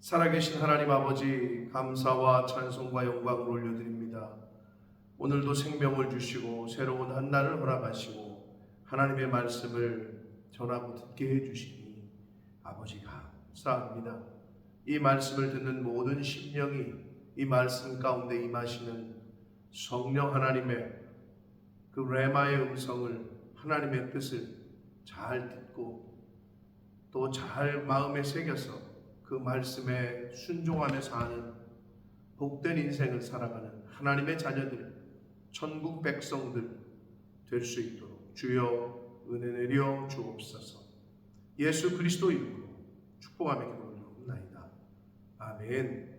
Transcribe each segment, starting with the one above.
살아계신 하나님 아버지, 감사와 찬송과 영광을 올려드립니다. 오늘도 생명을 주시고 새로운 한 날을 허락하시고 하나님의 말씀을 전하고 듣게 해주시니 아버지 감사합니다. 이 말씀을 듣는 모든 심령이 이 말씀 가운데 임하시는 성령 하나님의 그 레마의 음성을, 하나님의 뜻을 잘 듣고 또 잘 마음에 새겨서 그 말씀에 순종하며 사는 복된 인생을 살아가는 하나님의 자녀들, 천국 백성들 될 수 있도록 주여 은혜 내려 주옵소서. 예수 그리스도 이름으로 축복하며 기도드리옵나이다. 아멘.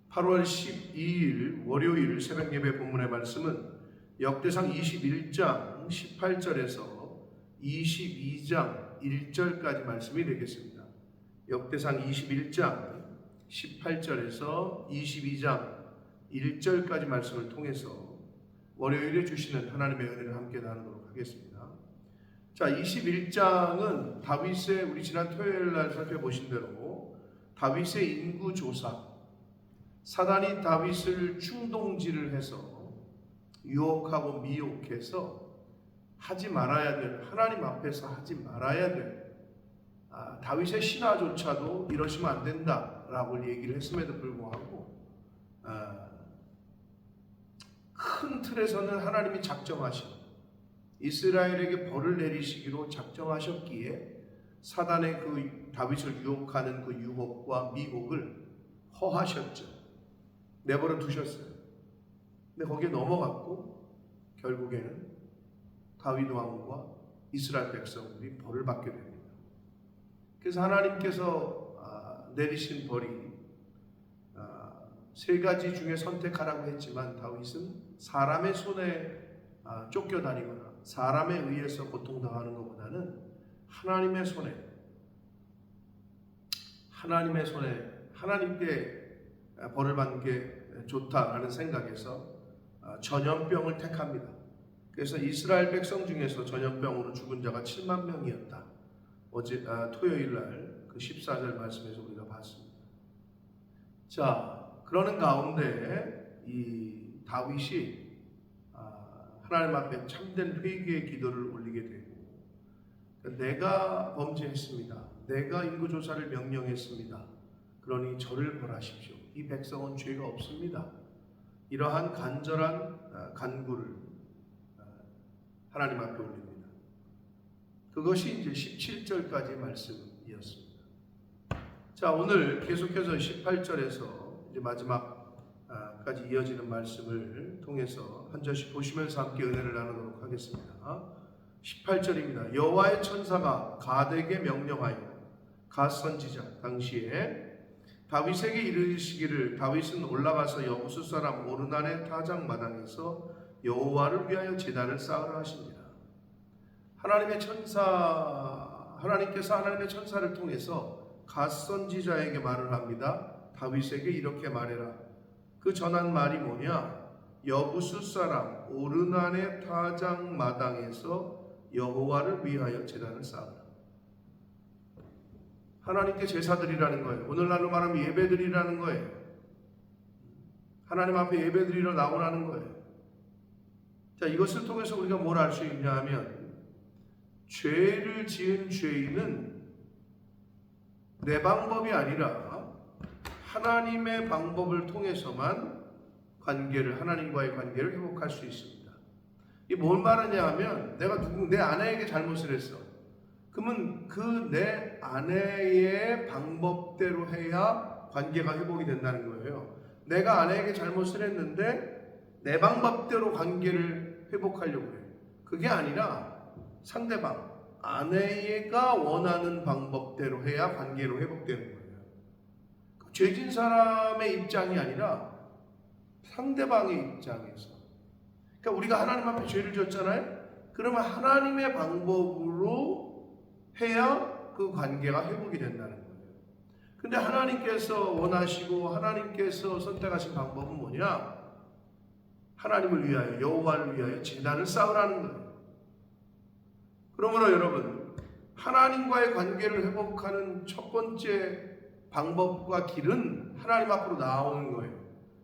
8월 12일 월요일 새벽 예배 본문의 말씀은 역대상 21장 18절에서 22장 1절까지 말씀이 되겠습니다. 역대상 21장 18절에서 22장 1절까지 말씀을 통해서 월요일에 주시는 하나님의 은혜를 함께 나누도록 하겠습니다. 자, 21장은 다윗의, 우리 지난 토요일 날 살펴보신 대로 다윗의 인구조사, 사단이 다윗을 충동질을 해서 유혹하고 미혹해서 하지 말아야 될, 하나님 앞에서 하지 말아야 될, 다윗의 신하조차도 이러시면 안 된다라고 얘기를 했음에도 불구하고 큰 틀에서는 하나님이 작정하신 이스라엘에게 벌을 내리시기로 작정하셨기에 사단의 그 다윗을 유혹하는 그 유혹과 미혹을 허하셨죠. 내버려 두셨어요. 근데 거기에 넘어갔고 결국에는 다윗 왕과 이스라엘 백성들이 벌을 받게 됩니다. 그래서 하나님께서 내리신 벌이 세 가지 중에 선택하라고 했지만 다윗은 사람의 손에 쫓겨다니거나 사람에 의해서 고통당하는 것보다는 하나님의 손에 하나님께 벌을 받는 게 좋다라는 생각에서 전염병을 택합니다. 그래서 이스라엘 백성 중에서 전염병으로 죽은 자가 7만 명이었다. 어제 토요일 날 그 14절 말씀에서 우리가 봤습니다. 자, 그러는 가운데 이 다윗이 하나님 앞에 참된 회개의 기도를 올리게 되고, 내가 범죄했습니다. 내가 인구조사를 명령했습니다. 그러니 저를 벌하십시오. 이 백성은 죄가 없습니다. 이러한 간절한 간구를 하나님 앞에 올립니다. 그것이 이제 17절까지의 말씀이었습니다. 자, 오늘 계속해서 18절에서 이제 마지막까지 이어지는 말씀을 통해서 한 절씩 보시면서 함께 은혜를 나누도록 하겠습니다. 18절입니다. 여호와의 천사가 갓에게 명령하여 갓 선지자 당시에 다윗에게 이르시기를 다윗은 올라가서 여부수 사람 오르난의 타작 마당에서 여호와를 위하여 제단을 쌓으라 하십니다. 하나님께서 하나님의 천사를 통해서 갓 선지자에게 말을 합니다. 다윗에게 이렇게 말해라. 그 전한 말이 뭐냐? 여부수 사람 오르난의 타작 마당에서 여호와를 위하여 제단을 쌓으라. 하나님께 제사드리라는 거예요. 오늘날로 말하면 예배드리라는 거예요. 하나님 앞에 예배드리러 나오라는 거예요. 자, 이것을 통해서 우리가 뭘 알 수 있냐 하면 죄를 지은 죄인은 내 방법이 아니라 하나님의 방법을 통해서만 하나님과의 관계를 회복할 수 있습니다. 이게 뭘 말하냐 하면 내가 내 아내에게 잘못을 했어. 그러면 그 내 아내의 방법대로 해야 관계가 회복이 된다는 거예요. 내가 아내에게 잘못을 했는데 내 방법대로 관계를 회복하려고 해요. 그게 아니라 상대방, 아내가 원하는 방법대로 해야 관계로 회복되는 거예요. 죄진 사람의 입장이 아니라 상대방의 입장에서. 그러니까 우리가 하나님 앞에 죄를 지었잖아요. 그러면 하나님의 방법으로 해야 그 관계가 회복이 된다는 거예요. 근데 하나님께서 원하시고 하나님께서 선택하신 방법은 뭐냐? 하나님을 위하여, 여호와를 위하여 제단을 쌓으라는 거예요. 그러므로 여러분, 하나님과의 관계를 회복하는 첫 번째 방법과 길은 하나님 앞으로 나오는 거예요.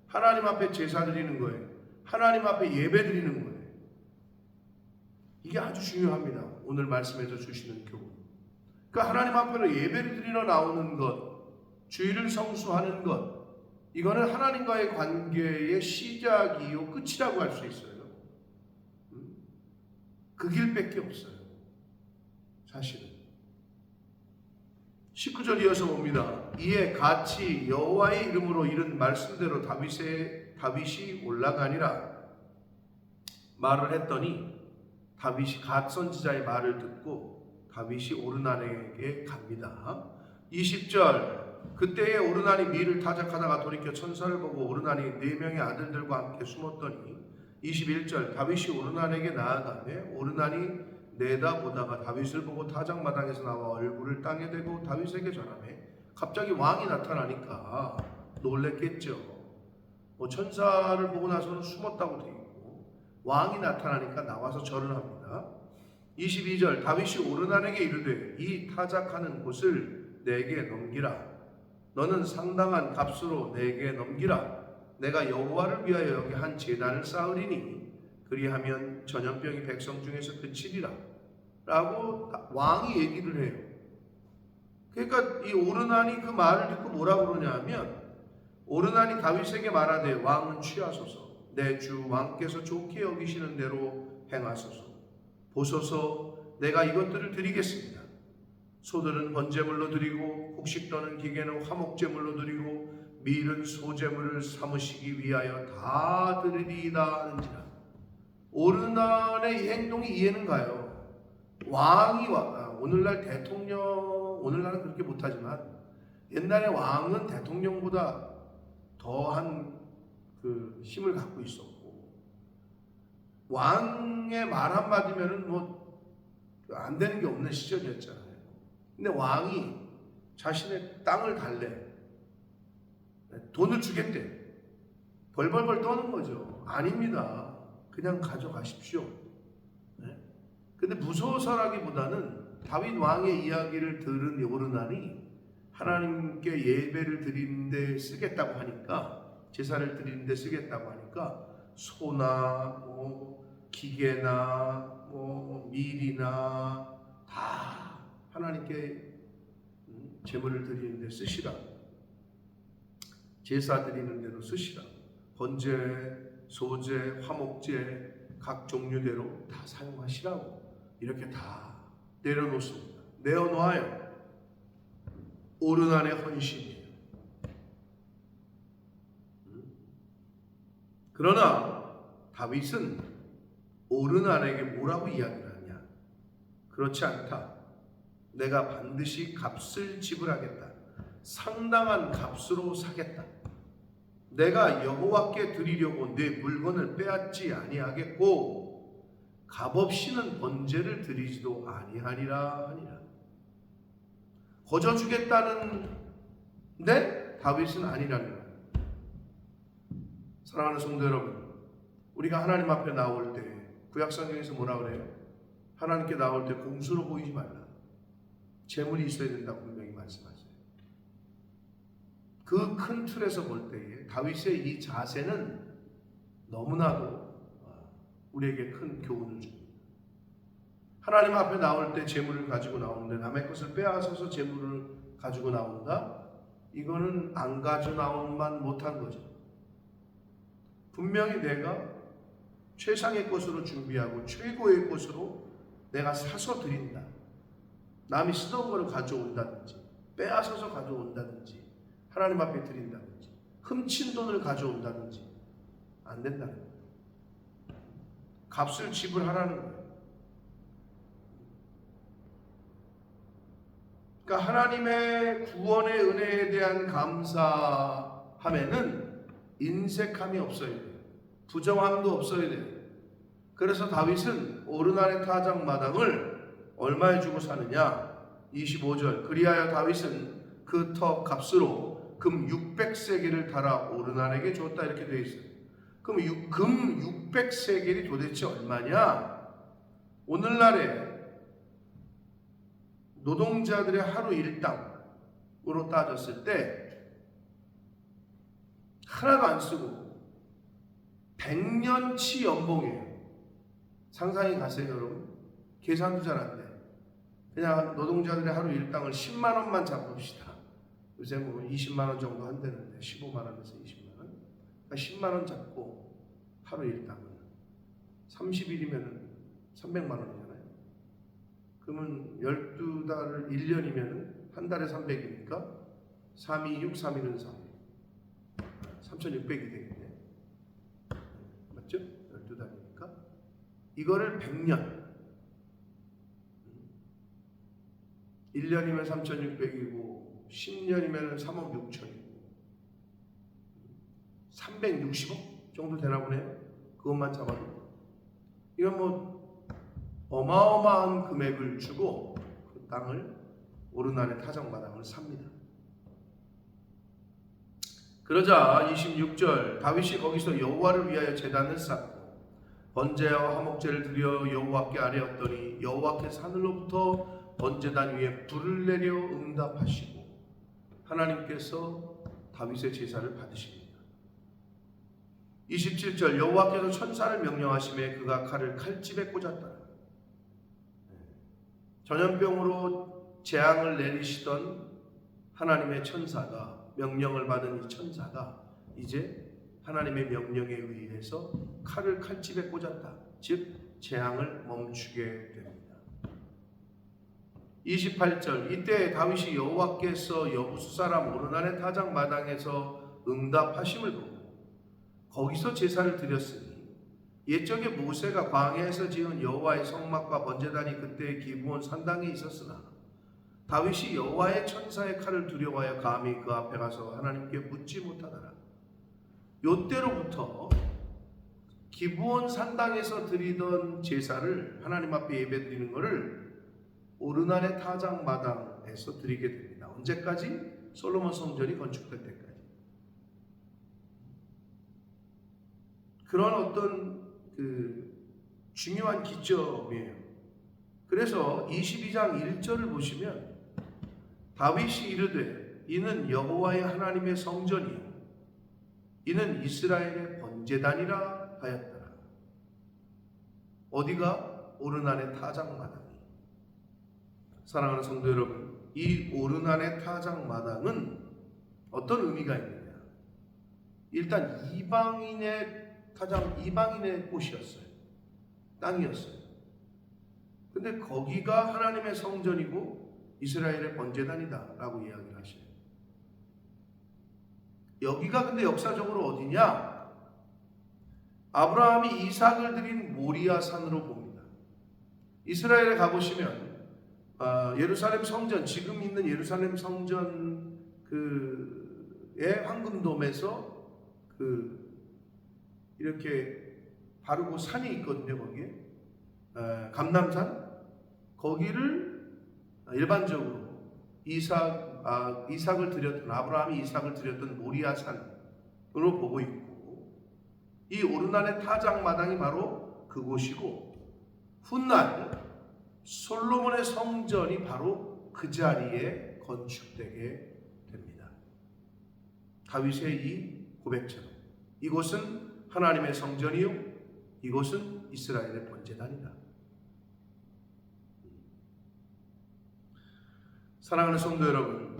하나님 앞에 제사 드리는 거예요. 하나님 앞에 예배 드리는 거예요. 이게 아주 중요합니다. 오늘 말씀에서 주시는 교훈. 그러니까 하나님 앞으로 예배를 드리러 나오는 것, 주일을 성수하는 것, 이거는 하나님과의 관계의 시작이요 끝이라고 할 수 있어요. 그 길밖에 없어요. 사실은. 19절 이어서 봅니다. 이에 같이 여호와의 이름으로 이른 말씀대로 다윗이 올라가니라 말을 했더니 다윗이 갓 선지자의 말을 듣고 다윗이 오르난에게 갑니다. 20절 그때에 오르난이 밀을 타작하다가 돌이켜 천사를 보고 오르난이 4명의 아들들과 함께 숨었더니 21절 다윗이 오르난에게 나아가매 오르난이 내다보다가 다윗을 보고 타작마당에서 나와 얼굴을 땅에 대고 다윗에게 전하매 갑자기 왕이 나타나니까 놀랬겠죠. 천사를 보고 나서는 숨었다고 되어 있고 왕이 나타나니까 나와서 절을 합니다. 22절 다윗이 오르난에게 이르되 이 타작하는 곳을 내게 넘기라. 너는 상당한 값으로 내게 넘기라. 내가 여호와를 위하여 여기 한 제단을 쌓으리니 그리하면 전염병이 백성 중에서 그치리라 라고 왕이 얘기를 해요. 그러니까 이 오르난이 그 말을 듣고 뭐라고 그러냐면 오르난이 다윗에게 말하되 왕은 취하소서 내 주 왕께서 좋게 여기시는 대로 행하소서. 보소서 내가 이것들을 드리겠습니다. 소들은 번제물로 드리고 곡식 떠는 기계는 화목제물로 드리고 밀은 소제물을 삼으시기 위하여 다 드리리이다 하는지라. 오르난의 이 행동이 이해는 가요. 왕이 오늘날 대통령, 오늘날은 그렇게 못하지만 옛날에 왕은 대통령보다 더한 그 힘을 갖고 있었고 왕의 말 한마디면은 뭐 안 되는 게 없는 시절이었잖아요. 근데 왕이 자신의 땅을 달래, 돈을 주겠대. 벌벌벌 떠는 거죠. 아닙니다. 그냥 가져가십시오. 근데 무서워서라기보다는 다윗 왕의 이야기를 들은 오르난이 하나님께 예배를 드리는데 쓰겠다고 하니까, 제사를 드리는데 쓰겠다고 하니까 소나 기계나 밀이나 다 하나님께 제물을 드리는데 쓰시라. 제사 드리는 대로 쓰시라. 번제, 소제, 화목제 각 종류대로 다 사용하시라고 이렇게 다 내려놓습니다. 내어놓아요. 오르난의 헌신이에요. 그러나 다윗은 오르난에게 뭐라고 이야기를 하냐? 그렇지 않다. 내가 반드시 값을 지불하겠다. 상당한 값으로 사겠다. 내가 여호와께 드리려고 내 물건을 빼앗지 아니하겠고 값없이는 번제를 드리지도 아니하니라 하니라. 거저 주겠다는데 다윗은 아니라는 거예요. 사랑하는 성도 여러분, 우리가 하나님 앞에 나올 때 구약성경에서 뭐라 그래요? 하나님께 나올 때 공수로 보이지 말라. 재물이 있어야 된다고 분명히 말씀하세요. 그 큰 틀에서 볼 때에 다윗의 이 자세는 너무나도 우리에게 큰 교훈을 줍니다. 하나님 앞에 나올 때 재물을 가지고 나오는데 남의 것을 빼앗아서 재물을 가지고 나온다? 이거는 안 가져 나온만 못한 거죠. 분명히 내가 최상의 것으로 준비하고 최고의 것으로 내가 사서 드린다. 남이 쓰던 거를 가져온다든지 빼앗아서 가져온다든지 하나님 앞에 드린다든지 훔친 돈을 가져온다든지 안 된다는 거예요. 값을 지불하라는 거예요. 그러니까 하나님의 구원의 은혜에 대한 감사함에는 인색함이 없어야 돼요. 부정함도 없어야 돼요. 그래서 다윗은 오르난의 타작마당을 얼마에 주고 사느냐? 25절 그리하여 다윗은 그 터 값으로 금 600세겔을 달아 오르난에게 줬다 이렇게 되어 있어요. 그럼 금 600세겔이 도대체 얼마냐? 오늘날에 노동자들의 하루 일당 따졌을 때 하나도 안 쓰고 100년치 연봉이에요. 상상이 가세요, 여러분? 계산도 잘 안 돼. 그냥 노동자들의 하루 일당을 10만 원만 잡읍시다. 요새 뭐 20만 원 정도 한다는데 15만 원에서 20만 원. 그러니까 10만 원 잡고 하루 일당은 30일이면은 300만 원이잖아요. 그러면 12달을 1년이면은 한 달에 300이니까 3, 2, 6, 3일은 3. 3,600이 되겠네. 맞죠? 12달이니까. 이거를 100년. 1년이면 3,600이고 10년이면 3억 6천이고 360억 정도 되나 보네요. 그것만 잡아도. 이건 뭐 어마어마한 금액을 주고 그 땅을 오르난의 타작마당을 삽니다. 그러자 26절 다윗이 거기서 여호와를 위하여 제단을 쌓고 번제와 화목제를 드려 여호와께 아뢰었더니 여호와께서 하늘로부터 번제단 위에 불을 내려 응답하시고 하나님께서 다윗의 제사를 받으십니다. 27절 여호와께서 천사를 명령하시매 그가 칼을 칼집에 꽂았더라. 전염병으로 재앙을 내리시던 하나님의 천사가 명령을 받은 이 천사가 이제 하나님의 명령에 의해서 칼을 칼집에 꽂았다. 즉 재앙을 멈추게 됩니다. 28절 이때 다윗이 여호와께서 여부수 사람 오르난의 타작 마당에서 응답하심을 보고 거기서 제사를 드렸으니 옛적에 모세가 광야에서 지은 여호와의 성막과 번제단이 그때 기브온 산당에 있었으나 다윗이 여호와의 천사의 칼을 두려워하여 감히 그 앞에 가서 하나님께 묻지 못하더라. 요때로부터 기브온 산당에서 드리던 제사를 하나님 앞에 예배드리는 것을 오르난의 타작 마당에서 드리게 됩니다. 언제까지? 솔로몬 성전이 건축될 때까지. 그런 어떤 중요한 기점이에요. 그래서 22장 1절을 보시면 다윗이 이르되 이는 여호와의 하나님의 성전이요 이는 이스라엘의 번제단이라 하였더라. 어디가? 오르난의 타작 마당이. 사랑하는 성도 여러분, 이 오르난의 타작 마당은 어떤 의미가 있느냐? 일단 이방인의 곳이었어요. 땅이었어요. 근데 거기가 하나님의 성전이고 이스라엘의 번제단이다 라고 이야기를 하셔요. 여기가 근데 역사적으로 어디냐? 아브라함이 이삭을 드린 모리아 산으로 봅니다. 이스라엘에 가보시면 예루살렘 성전, 지금 있는 예루살렘 성전의 황금돔에서 이렇게 바로 그 산이 있거든요. 거기에 감람산, 거기를 일반적으로 이삭을 드렸던 아브라함이 이삭을 드렸던 모리아 산으로 보고 있고, 이 오르난의 타작 마당이 바로 그곳이고, 훗날 솔로몬의 성전이 바로 그 자리에 건축되게 됩니다. 다윗의 이 고백처럼 이곳은 하나님의 성전이요 이곳은 이스라엘의 번제단이다. 사랑하는 성도 여러분,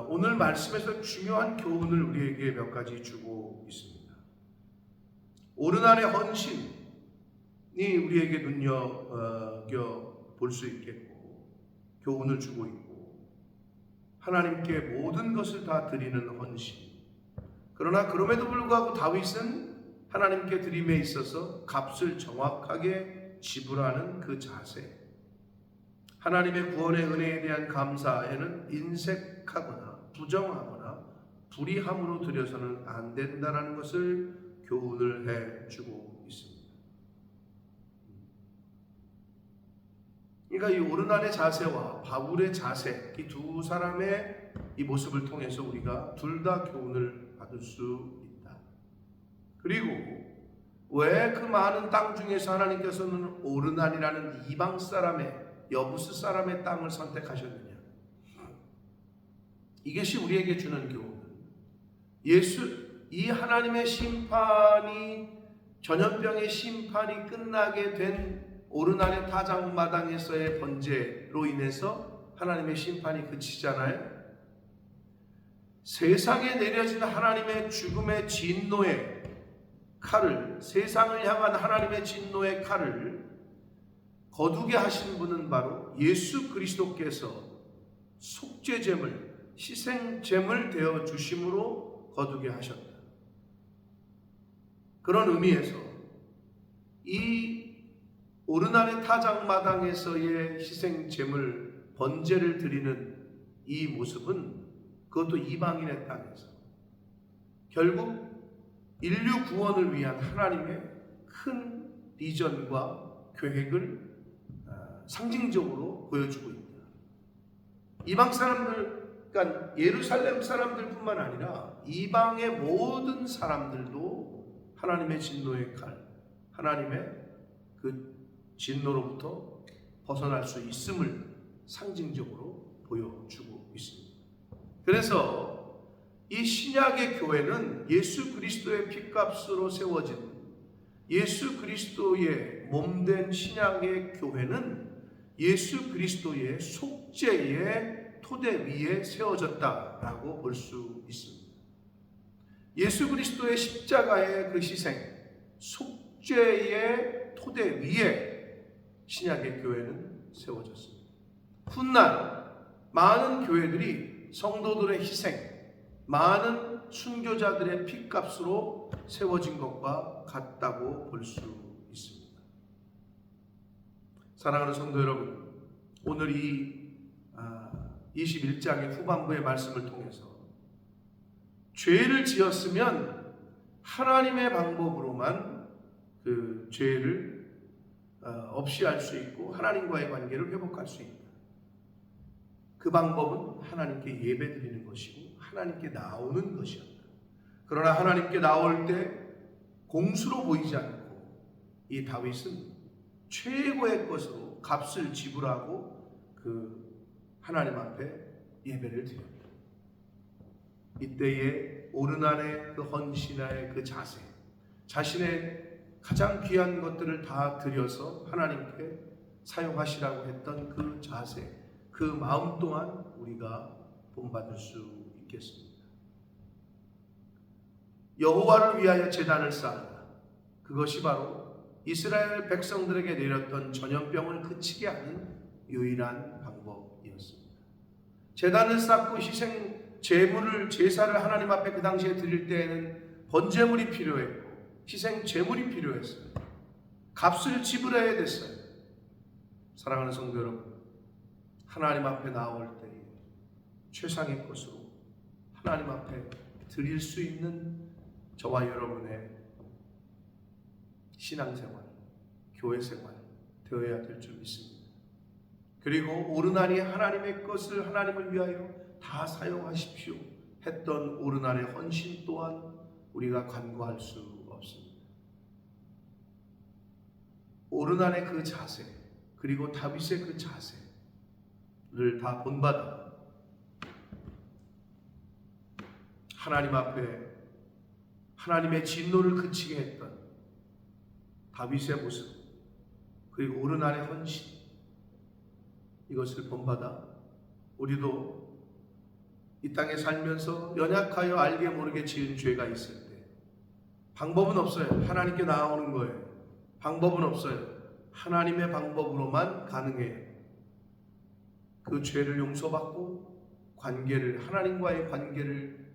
오늘 말씀에서 중요한 교훈을 우리에게 몇 가지 주고 있습니다. 오르난의 헌신이 우리에게 눈여겨 볼 수 있겠고 교훈을 주고 있고, 하나님께 모든 것을 다 드리는 헌신. 그러나 그럼에도 불구하고 다윗은 하나님께 드림에 있어서 값을 정확하게 지불하는 그 자세, 하나님의 구원의 은혜에 대한 감사에는 인색하거나 부정하거나 불의함으로 드려서는 안 된다는 것을 교훈을 해주고 있습니다. 그러니까 이 오르난의 자세와 바울의 자세, 이 두 사람의 이 모습을 통해서 우리가 둘 다 교훈을 받을 수 있다. 그리고 왜 그 많은 땅 중에서 하나님께서는 오르난이라는 이방 사람의 여부스 사람의 땅을 선택하셨느냐? 이것이 우리에게 주는 교훈은 이 하나님의 심판이, 전염병의 심판이 끝나게 된 오르날의 타작마당에서의 번제로 인해서 하나님의 심판이 그치잖아요. 세상에 내려진 하나님의 죽음의 진노의 칼을, 세상을 향한 하나님의 진노의 칼을 거두게 하신 분은 바로 예수 그리스도께서 속죄제물, 희생제물 되어 주심으로 거두게 하셨다. 그런 의미에서 이 오르날의 타작마당에서의 희생제물, 번제를 드리는 이 모습은 그것도 이방인의 땅에서 결국 인류 구원을 위한 하나님의 큰 비전과 계획을 상징적으로 보여주고 있다. 이방 사람들, 그러니까 예루살렘 사람들뿐만 아니라 이방의 모든 사람들도 하나님의 진노의 칼, 하나님의 그 진노로부터 벗어날 수 있음을 상징적으로 보여주고 있습니다. 그래서 이 신약의 교회는 예수 그리스도의 피값으로 세워진, 예수 그리스도의 몸된 신약의 교회는 예수 그리스도의 속죄의 토대 위에 세워졌다라고 볼 수 있습니다. 예수 그리스도의 십자가의 그 희생, 속죄의 토대 위에 신약의 교회는 세워졌습니다. 훗날 많은 교회들이 성도들의 희생, 많은 순교자들의 피값으로 세워진 것과 같다고 볼 수 있습니다. 사랑하는 성도 여러분, 오늘 이 21장의 후반부의 말씀을 통해서 죄를 지었으면 하나님의 방법으로만 그 죄를 없이 할 수 있고 하나님과의 관계를 회복할 수 있다. 그 방법은 하나님께 예배드리는 것이고 하나님께 나오는 것이었다. 그러나 하나님께 나올 때 공수로 보이지 않고 이 다윗은 최고의 것으로 값을 지불하고 그 하나님 앞에 예배를 드렸다. 이때에 오르날의 그 헌신의 그 자세, 자신의 가장 귀한 것들을 다 드려서 하나님께 사용하시라고 했던 그 자세, 그 마음 또한 우리가 본받을 수 있겠습니다. 여호와를 위하여 제단을 쌓는다. 그것이 바로 이스라엘 백성들에게 내렸던 전염병을 그치게 하는 유일한 방법이었습니다. 제단을 쌓고 희생 제물을, 제사를 하나님 앞에 그 당시에 드릴 때에는 번제물이 필요했고 희생 제물이 필요했어요. 값을 지불해야 됐어요. 사랑하는 성도 여러분, 하나님 앞에 나올 때에 최상의 것으로 하나님 앞에 드릴 수 있는 저와 여러분의 신앙생활, 교회생활 되어야 될 줄 믿습니다. 그리고 오르날이 하나님의 것을 하나님을 위하여 다 사용하십시오 했던 오르날의 헌신 또한 우리가 간과할 수 없습니다. 오르날의 그 자세, 그리고 다윗의 그 자세를 다 본받아 하나님 앞에 하나님의 진노를 그치게 했던 다윗의 모습, 그리고 오르날의 헌신, 이것을 본받아 우리도 이 땅에 살면서 연약하여 알게 모르게 지은 죄가 있을 때 방법은 없어요. 하나님께 나아오는 거예요. 방법은 없어요. 하나님의 방법으로만 가능해요. 그 죄를 용서받고 관계를, 하나님과의 관계를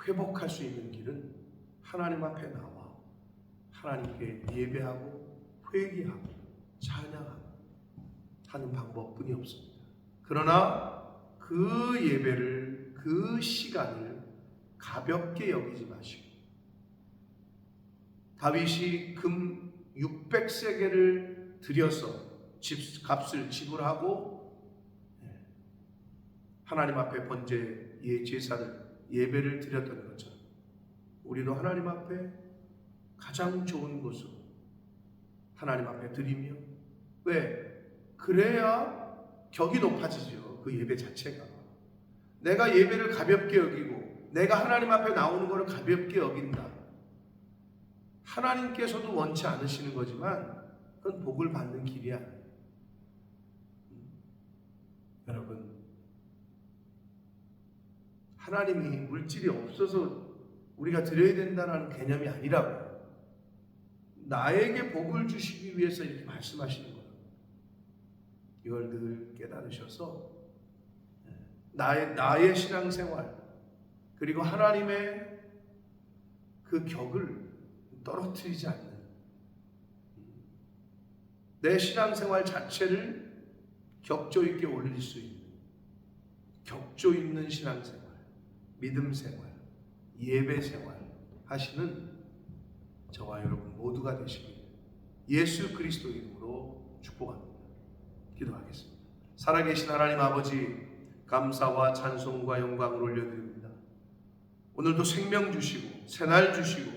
회복할 수 있는 길은 하나님 앞에 나와 하나님께 예배하고 회개하고 찬양하고 하는 방법뿐이 없습니다. 그러나 그 예배를, 그 시간을 가볍게 여기지 마시고 다윗이 금 600세겔을 들여서 값을 지불하고 하나님 앞에 번제 제사를, 예배를 드렸던 것처럼 우리도 하나님 앞에 가장 좋은 것으로 하나님 앞에 드리며, 왜? 그래야 격이 높아지죠. 그 예배 자체가 내가 예배를 가볍게 여기고 내가 하나님 앞에 나오는 것을 가볍게 여긴다. 하나님께서도 원치 않으시는 거지만 그건 복을 받는 길이 아니에요. 여러분, 하나님이 물질이 없어서 우리가 드려야 된다는 개념이 아니라고. 나에게 복을 주시기 위해서 이렇게 말씀하시는 거예요. 이걸 늘 깨달으셔서 나의 신앙생활 그리고 하나님의 그 격을 떨어뜨리지 않는 내 신앙생활 자체를 격조 있게 올릴 수 있는 격조 있는 신앙생활, 믿음생활, 예배생활 하시는 저와 여러분 모두가 되시길 예수 그리스도 이름으로 축복합니다. 기도하겠습니다. 살아계신 하나님 아버지, 감사와 찬송과 영광을 올려드립니다. 오늘도 생명 주시고 새날 주시고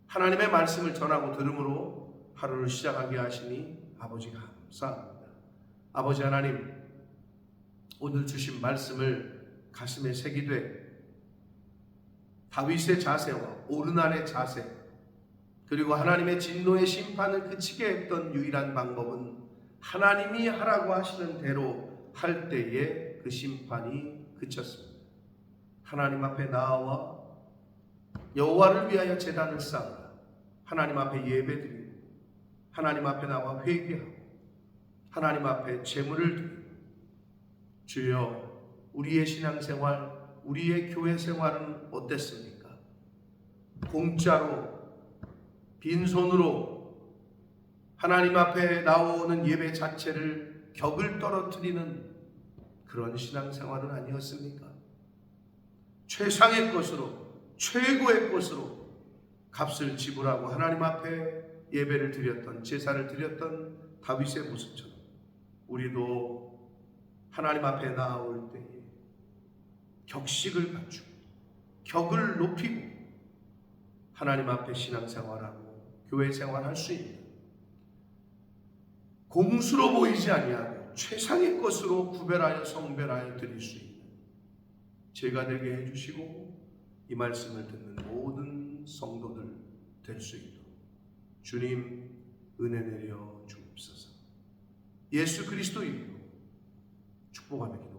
하나님의 말씀을 전하고 들음으로 하루를 시작하게 하시니 아버지 감사합니다. 아버지 하나님, 오늘 주신 말씀을 가슴에 새기되 다윗의 자세와 오르난의 자세 그리고 하나님의 진노의 심판을 그치게 했던 유일한 방법은 하나님이 하라고 하시는 대로 할 때에 그 심판이 그쳤습니다. 하나님 앞에 나와 여호와를 위하여 제단을 쌓으라. 하나님 앞에 예배드리고 하나님 앞에 나와 회개하고 하나님 앞에 제물을 드리고 주여, 우리의 신앙생활, 우리의 교회 생활은 어땠습니까? 공짜로 빈손으로 하나님 앞에 나오는 예배 자체를 격을 떨어뜨리는 그런 신앙생활은 아니었습니까? 최상의 것으로, 최고의 것으로 값을 지불하고 하나님 앞에 예배를 드렸던, 제사를 드렸던 다윗의 모습처럼 우리도 하나님 앞에 나올 때에 격식을 갖추고 격을 높이고 하나님 앞에 신앙생활하고 교회 생활할 수 있는, 공수로 보이지 아니하고 최상의 것으로 구별하여 성별하여 드릴 수 있는 제가 되게 해주시고 이 말씀을 듣는 모든 성도들 될 수 있도록 주님 은혜 내려 주옵소서. 예수 그리스도 이름으로 축복하며